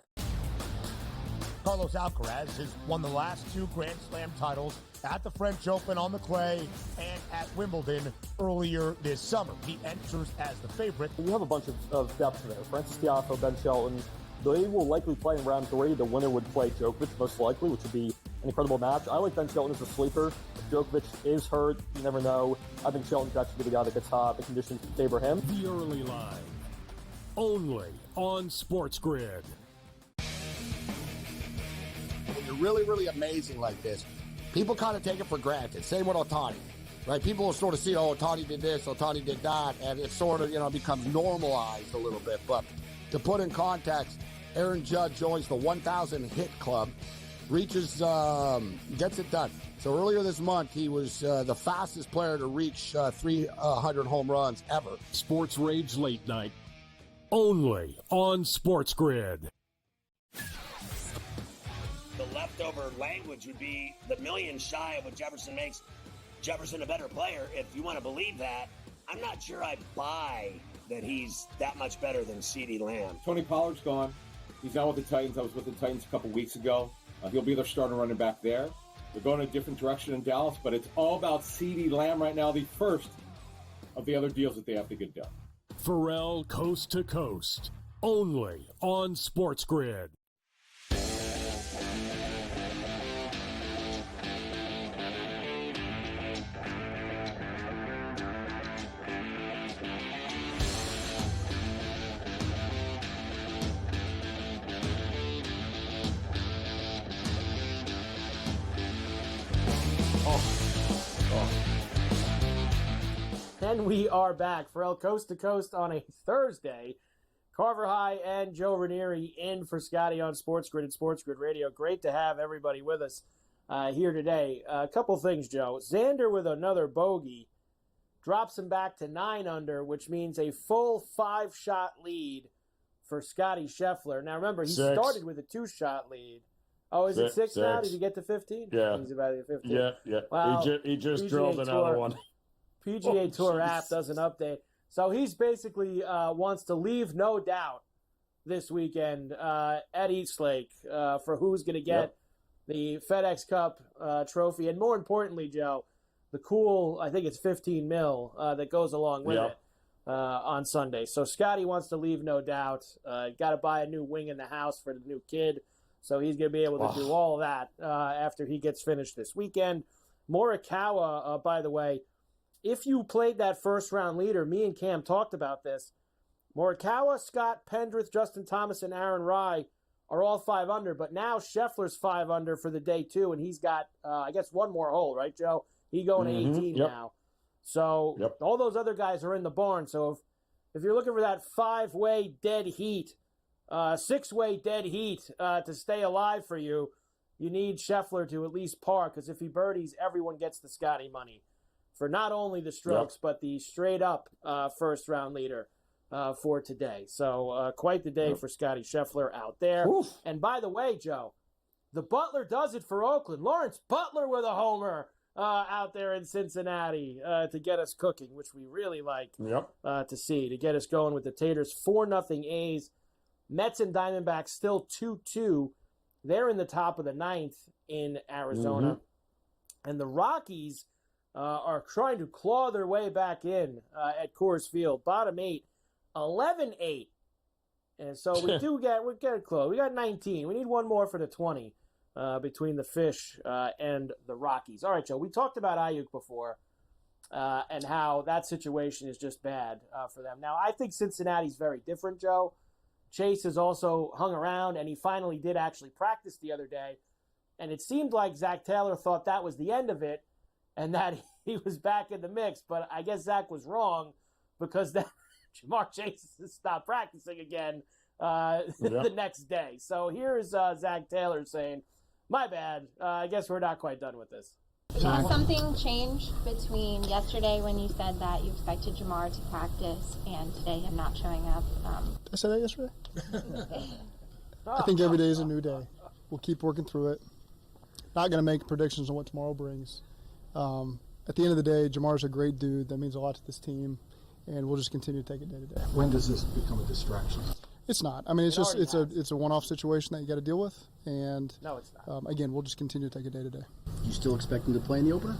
Carlos Alcaraz has won the last 2 Grand Slam titles at the French Open on the clay and at Wimbledon earlier this summer. He enters as the favorite. You have a bunch of depth there. Francis Tiafoe, Ben Shelton. They will likely play in round 3. The winner would play Djokovic, most likely, which would be an incredible match. I like Ben Shelton as a sleeper. If Djokovic is hurt, you never know. I think Shelton's actually the guy that gets hot. The conditions favor him. The early line, only on SportsGrid. When you're really, really amazing like this, people kind of take it for granted. Same with Ohtani, right? People will sort of see, oh, Ohtani did this, Ohtani did that, and it sort of, becomes normalized a little bit. But to put in context, Aaron Judge joins the 1,000 hit club, reaches, gets it done. So earlier this month, he was the fastest player to reach 300 home runs ever. Sports Rage Late Night, only on SportsGrid. The leftover language would be the million shy of what Jefferson makes Jefferson a better player. If you want to believe that, I'm not sure I buy that he's that much better than CeeDee Lamb. Tony Pollard's gone. He's now with the Titans. I was with the Titans a couple weeks ago. He'll be their starting running back there. They're going a different direction in Dallas, but it's all about CeeDee Lamb right now, the first of the other deals that they have to get done. Ferrall Coast to Coast, only on SportsGrid. And we are back. Ferrall Coast to Coast on a Thursday. Carver High and Joe Ranieri in for Scotty on SportsGrid and SportsGrid Radio. Great to have everybody with us here today. A couple things, Joe. Xander with another bogey drops him back to 9 under, which means a full 5-shot lead for Scotty Scheffler. Now, remember, he started with a 2-shot lead. Oh, is it 6 now? Did he get to 15? Yeah. He's about to 15. Yeah. Well, he just PGA drilled another one. PGA Tour app doesn't update. So he's basically wants to leave no doubt this weekend at East Lake for who's going to get the FedEx Cup trophy. And more importantly, Joe, the cool, I think it's $15 million that goes along with it on Sunday. So Scotty wants to leave no doubt. Got to buy a new wing in the house for the new kid. So he's going to be able to do all of that after he gets finished this weekend. Morikawa, by the way, if you played that first-round leader, me and Cam talked about this. Morikawa, Scott, Pendrith, Justin Thomas, and Aaron Rai are all 5 under, but now Scheffler's 5 under for the day, too, and he's got, I guess, one more hole, right, Joe? He going to 18 now. So all those other guys are in the barn. So if you're looking for that 5-way dead heat, 6-way dead heat to stay alive for you, you need Scheffler to at least par, because if he birdies, everyone gets the Scotty money for not only the strokes, but the straight-up first-round leader for today. So quite the day for Scotty Scheffler out there. Oof. And by the way, Joe, the Butler does it for Oakland. Lawrence Butler with a homer out there in Cincinnati to get us cooking, which we really like to see, to get us going with the Taters. 4-0 A's. Mets and Diamondbacks still 2-2. They're in the top of the 9th in Arizona. And the Rockies are trying to claw their way back in at Coors Field. Bottom 8, 11-8. And so we get close. We got 19. We need one more for the 20 between the Fish and the Rockies. All right, Joe, we talked about Ayuk before and how that situation is just bad for them. Now, I think Cincinnati's very different, Joe. Chase has also hung around, and he finally did actually practice the other day. And it seemed like Zach Taylor thought that was the end of it, and that he was back in the mix. But I guess Zach was wrong, because then Jamar Chase stopped practicing again the next day. So here's Zach Taylor saying, my bad, I guess we're not quite done with this. Has something changed between yesterday when you said that you expected Jamar to practice and today him not showing up? Did I say that yesterday? I think every day is a new day. We'll keep working through it. Not going to make predictions on what tomorrow brings. At the end of the day, Jamar's a great dude. That means a lot to this team, and we'll just continue to take it day to day. When does this become a distraction? It's not. I mean, it's a one-off situation that you got to deal with, and no, it's not. Again, we'll just continue to take it day to day. You still expect him to play in the opener?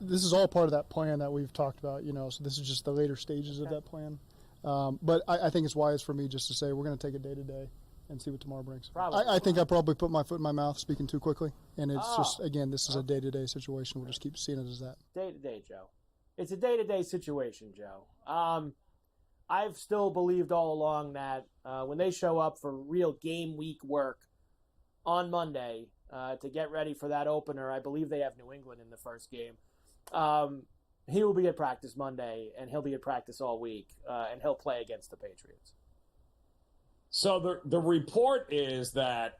This is all part of that plan that we've talked about. So this is just the later stages of that plan. But I think it's wise for me just to say we're going to take it day to day and see what tomorrow brings. I think I probably put my foot in my mouth speaking too quickly, and it's just, again, this is a day-to-day situation. We'll just keep seeing it as that. Day-to-day, Joe. It's a day-to-day situation, Joe. I've still believed all along that when they show up for real game week work on Monday to get ready for that opener, I believe they have New England in the first game, he will be at practice Monday, and he'll be at practice all week, and he'll play against the Patriots. So the report is that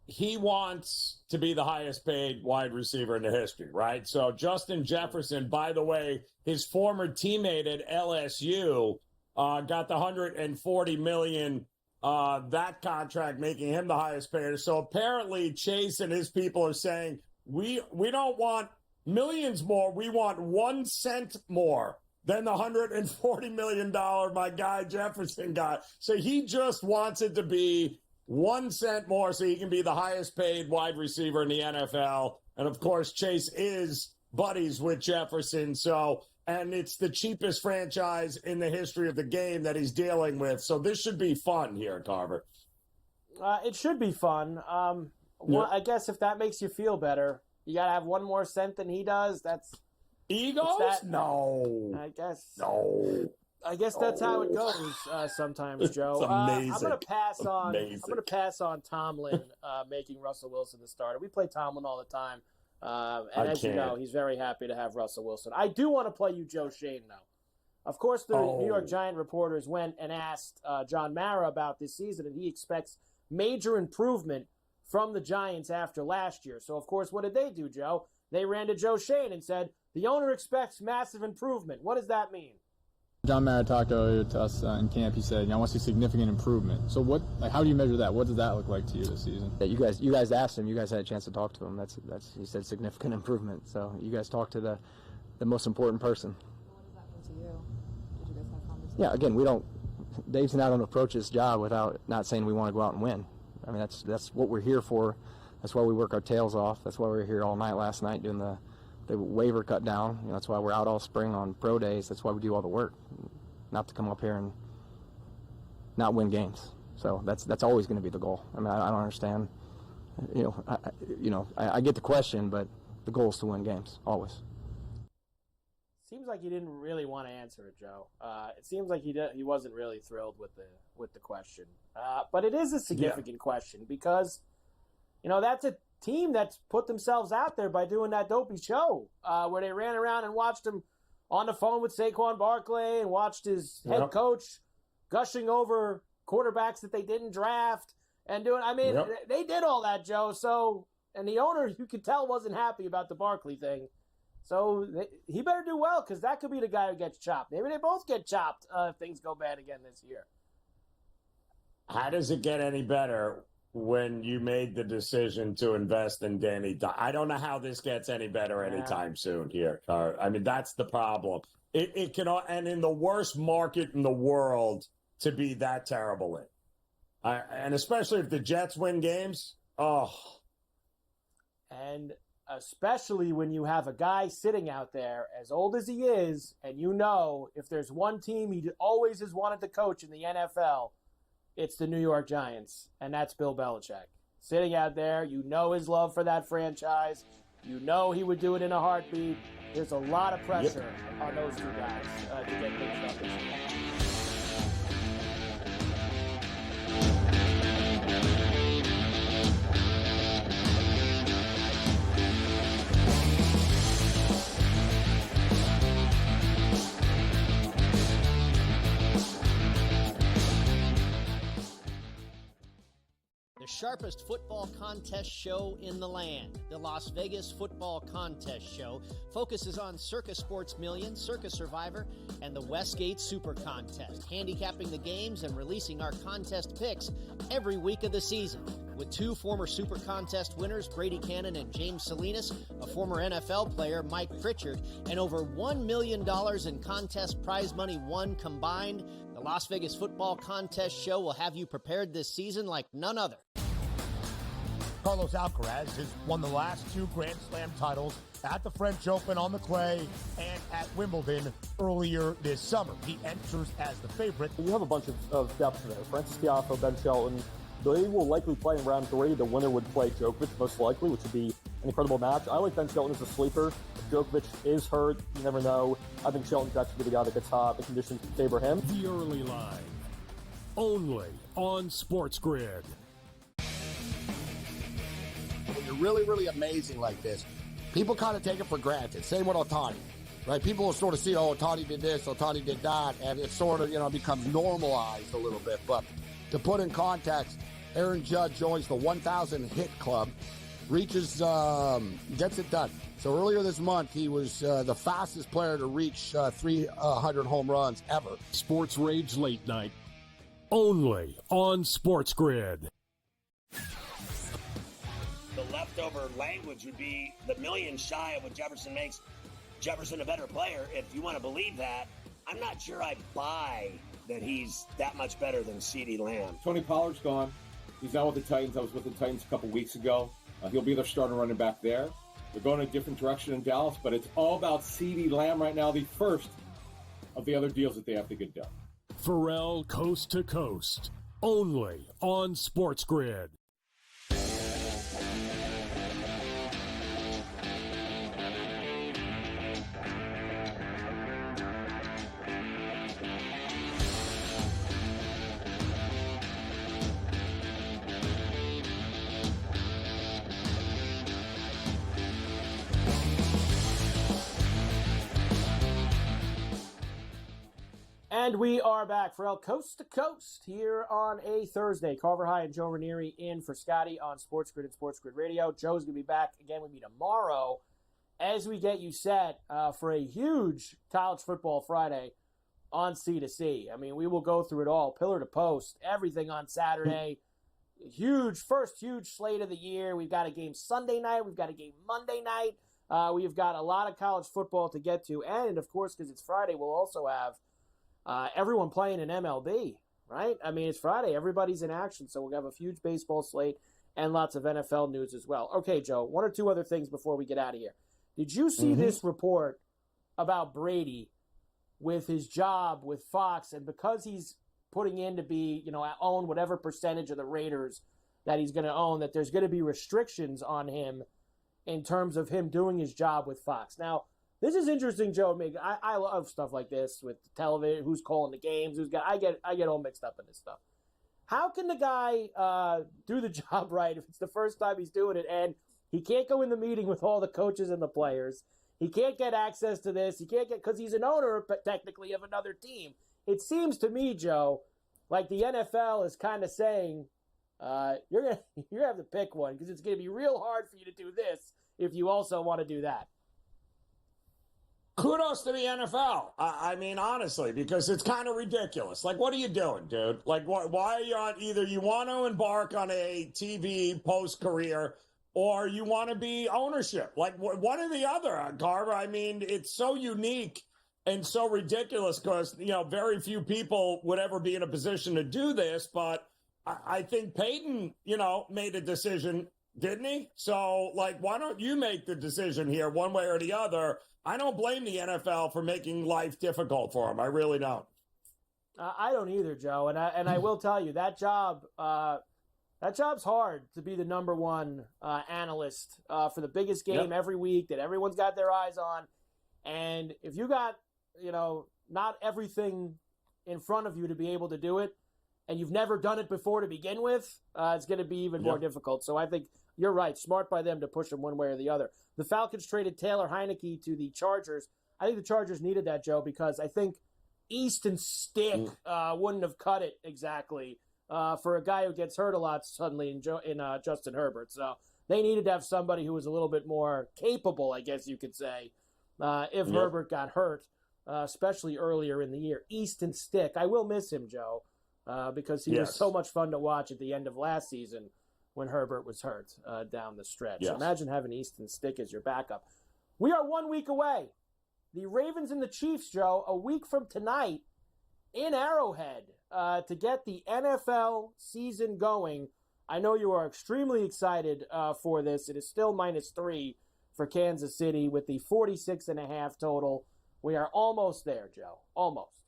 he wants to be the highest paid wide receiver in the history, right? So Justin Jefferson, by the way, his former teammate at LSU got the $140 million, that contract making him the highest paid. So apparently Chase and his people are saying, we don't want millions more, we want 1 cent more than the $140 million my guy Jefferson got. So he just wants it to be 1 cent more so he can be the highest paid wide receiver in the NFL. And of course, Chase is buddies with Jefferson. And it's the cheapest franchise in the history of the game that he's dealing with. So this should be fun here, Carver. It should be fun. I guess if that makes you feel better, you got to have 1 more cent than he does. That's egos? No. I guess. No. I guess that's how it goes sometimes, Joe. It's amazing. I'm going to pass on Tomlin making Russell Wilson the starter. We play Tomlin all the time, and as you know, he's very happy to have Russell Wilson. I do want to play you Joe Shane, though. Of course, the New York Giant reporters went and asked John Mara about this season, and he expects major improvement from the Giants after last year. So, of course, what did they do, Joe? They ran to Joe Shane and said, the owner expects massive improvement. What does that mean? John Mara talked earlier to us in camp. He said, I want to see significant improvement. So how do you measure that? What does that look like to you this season? Yeah, you guys asked him. You guys had a chance to talk to him. That's he said significant improvement. So you guys talked to the most important person. What does that mean to you? Did you guys have conversations? Yeah, again, Dave's not going to approach his job without not saying we want to go out and win. I mean, that's what we're here for. That's why we work our tails off. That's why we were here all night last night doing the waiver cut down. That's why we're out all spring on pro days. That's why we do all the work, not to come up here and not win games. So that's always going to be the goal. I mean, I don't understand. I get the question, but the goal is to win games always. Seems like he didn't really want to answer it, Joe. It seems like he wasn't really thrilled with the question. But it is a significant question because, that's a team that's put themselves out there by doing that dopey show where they ran around and watched him on the phone with Saquon Barkley and watched his head coach gushing over quarterbacks that they didn't draft and doing. I mean, they did all that, Joe. So, and the owner, you could tell, wasn't happy about the Barkley thing. So he better do well because that could be the guy who gets chopped. Maybe they both get chopped if things go bad again this year. How does it get any better when you made the decision to invest in Danny? I don't know how this gets any better anytime soon here. I mean, that's the problem. It can, and in the worst market in the world to be that terrible in. And especially if the Jets win games. And especially when you have a guy sitting out there as old as he is, and if there's one team he always has wanted to coach in the NFL, it's the New York Giants, and that's Bill Belichick. Sitting out there, his love for that franchise. He would do it in a heartbeat. There's a lot of pressure on those two guys to get things done this year. sharpest football contest show in the land. The Las Vegas Football Contest Show focuses on Circa Sports Million, Circa Survivor, and the Westgate Super Contest, handicapping the games and releasing our contest picks every week of the season. With two former Super Contest winners, Brady Cannon and James Salinas, a former NFL player, Mike Pritchard, and over $1 million in contest prize money won combined, the Las Vegas Football Contest Show will have you prepared this season like none other. Carlos Alcaraz has won the last two Grand Slam titles at the French Open on the clay and at Wimbledon earlier this summer. He enters as the favorite. You have a bunch of depth there. Francis Tiafoe, Ben Shelton. They will likely play in round 3. The winner would play Djokovic, most likely, which would be an incredible match. I like Ben Shelton as a sleeper. If Djokovic is hurt, you never know. I think Shelton's actually the guy that gets hot. The conditions favor him. The Early Line, only on SportsGrid. When you're really, really amazing like this, people kind of take it for granted. Same with Ohtani, right? People will sort of see, oh, Ohtani did this, Ohtani did that, and it sort of, becomes normalized a little bit. But to put in context, Aaron Judge joins the 1,000 hit club, gets it done. So earlier this month, he was the fastest player to reach 300 home runs ever. Sports Rage Late Night, only on SportsGrid. The leftover language would be the million shy of what Jefferson makes Jefferson a better player. If you want to believe that, I'm not sure I buy that he's that much better than CeeDee Lamb. Tony Pollard's gone. He's now with the Titans. I was with the Titans a couple weeks ago. He'll be their starting running back there. They're going a different direction in Dallas, but it's all about CeeDee Lamb right now, the first of the other deals that they have to get done. Ferrall Coast to Coast, only on SportsGrid. And we are back, Ferrall, Coast to Coast here on a Thursday. Carver High and Joe Ranieri in for Scotty on SportsGrid and SportsGrid Radio. Joe's going to be back again with me tomorrow as we get you set for a huge college football Friday on C2C. I mean, we will go through it all, pillar to post, everything on Saturday. First huge slate of the year. We've got a game Sunday night. We've got a game Monday night. We've got a lot of college football to get to. And, of course, because it's Friday, we'll also have everyone playing in MLB, right? I mean, it's Friday. Everybody's in action, so we'll have a huge baseball slate and lots of NFL news as well. Okay, Joe, one or two other things before we get out of here. Did you see this report about Brady with his job with Fox, and because he's putting in to be, own whatever percentage of the Raiders that he's going to own, that there's going to be restrictions on him in terms of him doing his job with Fox? Now, this is interesting, Joe. I love stuff like this with television, who's calling the games, I get all mixed up in this stuff. How can the guy do the job right if it's the first time he's doing it and he can't go in the meeting with all the coaches and the players? He can't get access to this. He can't get, because he's an owner technically of another team. It seems to me, Joe, like the NFL is kind of saying, you're gonna have to pick one because it's going to be real hard for you to do this if you also want to do that. Kudos to the NFL. I mean, honestly, because it's kind of ridiculous. Like, what are you doing, dude? Like, why are you on? Either you want to embark on a TV post-career or you want to be ownership. Like, one or the other, Carver. I mean, it's so unique and so ridiculous because, very few people would ever be in a position to do this. But I think Peyton, made a decision, didn't he? So, why don't you make the decision here one way or the other? I don't blame the NFL for making life difficult for him. I really don't. I don't either, Joe. And I will tell you, that job's hard to be the number one analyst for the biggest game every week that everyone's got their eyes on. And if you got, not everything in front of you to be able to do it, and you've never done it before to begin with, it's going to be even more difficult. So I think you're right. Smart by them to push them one way or the other. The Falcons traded Taylor Heineke to the Chargers. I think the Chargers needed that, Joe, because I think East and Stick wouldn't have cut it exactly for a guy who gets hurt a lot suddenly in Justin Herbert. So they needed to have somebody who was a little bit more capable, I guess you could say, if Herbert got hurt, especially earlier in the year. Easton Stick, I will miss him, Joe, because he was so much fun to watch at the end of last season when Herbert was hurt down the stretch. Yes. Imagine having Easton Stick as your backup. We are 1 week away. The Ravens and the Chiefs, Joe, a week from tonight in Arrowhead to get the NFL season going. I know you are extremely excited for this. It is still -3 for Kansas City with the 46.5 total. We are almost there, Joe. Almost.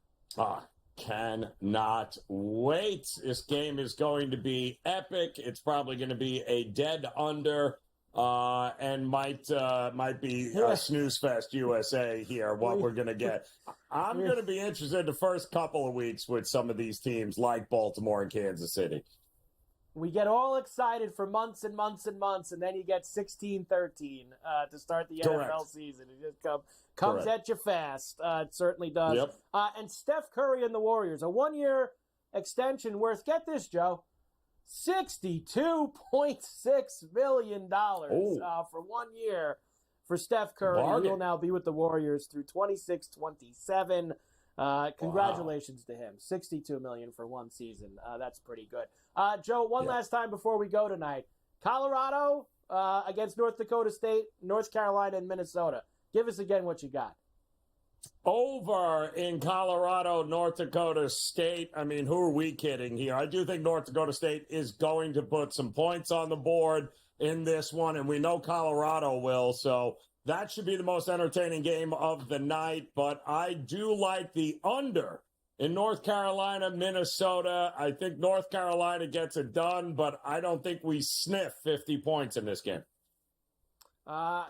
Cannot wait. This game is going to be epic. It's probably going to be a dead under and might be Snooze Fest USA here, what we're going to get. I'm going to be interested the first couple of weeks with some of these teams like Baltimore and Kansas City. We get all excited for months and months and months, and then you get 16-13 to start the NFL season. It just comes at you fast. It certainly does. Yep. And Steph Curry and the Warriors, a 1-year extension worth, get this, Joe, $62.6 million for 1 year for Steph Curry. He will now be with the Warriors through 26-27. Congratulations to him. $62 million for one season. That's pretty good. Joe, one last time before we go tonight. Colorado against North Dakota State, North Carolina, and Minnesota. Give us again what you got. Over in Colorado, North Dakota State. I mean, who are we kidding here? I do think North Dakota State is going to put some points on the board in this one, and we know Colorado will, so that should be the most entertaining game of the night. But I do like the under in North Carolina, Minnesota. I think North Carolina gets it done, but I don't think we sniff 50 points in this game.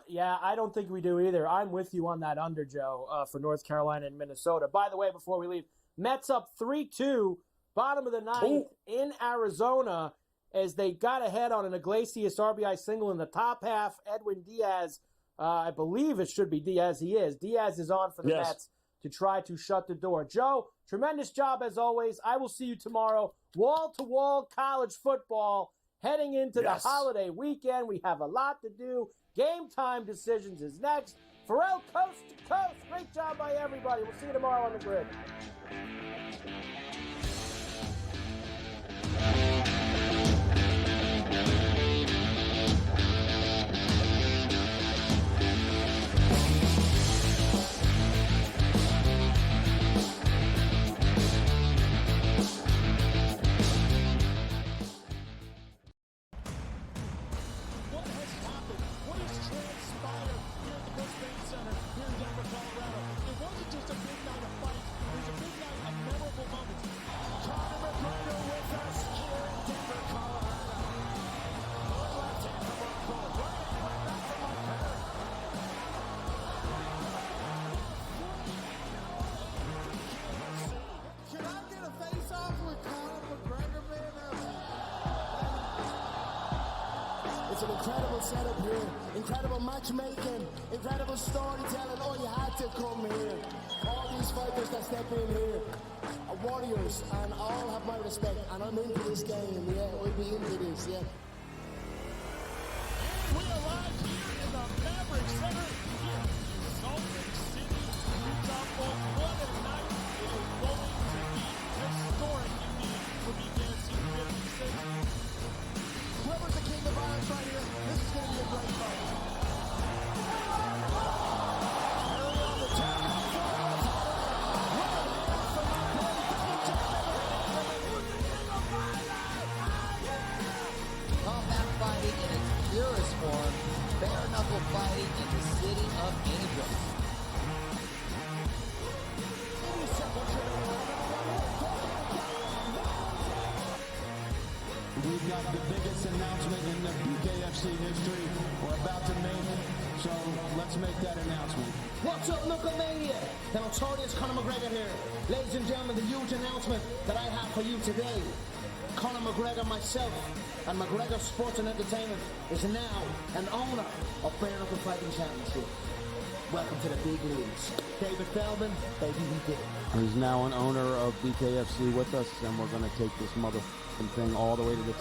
Yeah, I don't think we do either. I'm with you on that under, Joe, for North Carolina and Minnesota. By the way, before we leave, Mets up 3-2, bottom of the ninth in Arizona as they got ahead on an Iglesias RBI single in the top half. Edwin Diaz, I believe it should be Diaz. He is. Diaz is on for the Mets to try to shut the door. Joe, tremendous job as always. I will see you tomorrow. Wall-to-wall college football heading into the holiday weekend. We have a lot to do. Game time decisions is next. Ferrall, coast to coast. Great job by everybody. We'll see you tomorrow on the grid. It's an incredible setup here, incredible matchmaking, incredible storytelling. Oh, you had to come here. All these fighters that step in here are warriors, and all have my respect. And I'm into this game, yeah. We'll be into this, yeah. We arrive here in the Maverick Center here in Salt Lake City, Utah. Folks, what a night. It is going to be historic indeed for BKFC 56. Whoever's the king of violence right here, this is going to be a great fight. Combat fighting in its purest form, bare knuckle fighting in the city of angels. We've got the biggest announcement in the BKFC history we're about to make, so let's make that announcement. What's up, Knucklemania? The notorious Conor McGregor here. Ladies and gentlemen, the huge announcement that I have for you today. Conor McGregor, myself, and McGregor Sports and Entertainment is now an owner of Bare Knuckle Fighting Championship. Welcome to the big leagues. David Feldman, baby, we did it. He's now an owner of BKFC with us, and we're going to take this motherfucking thing all the way to the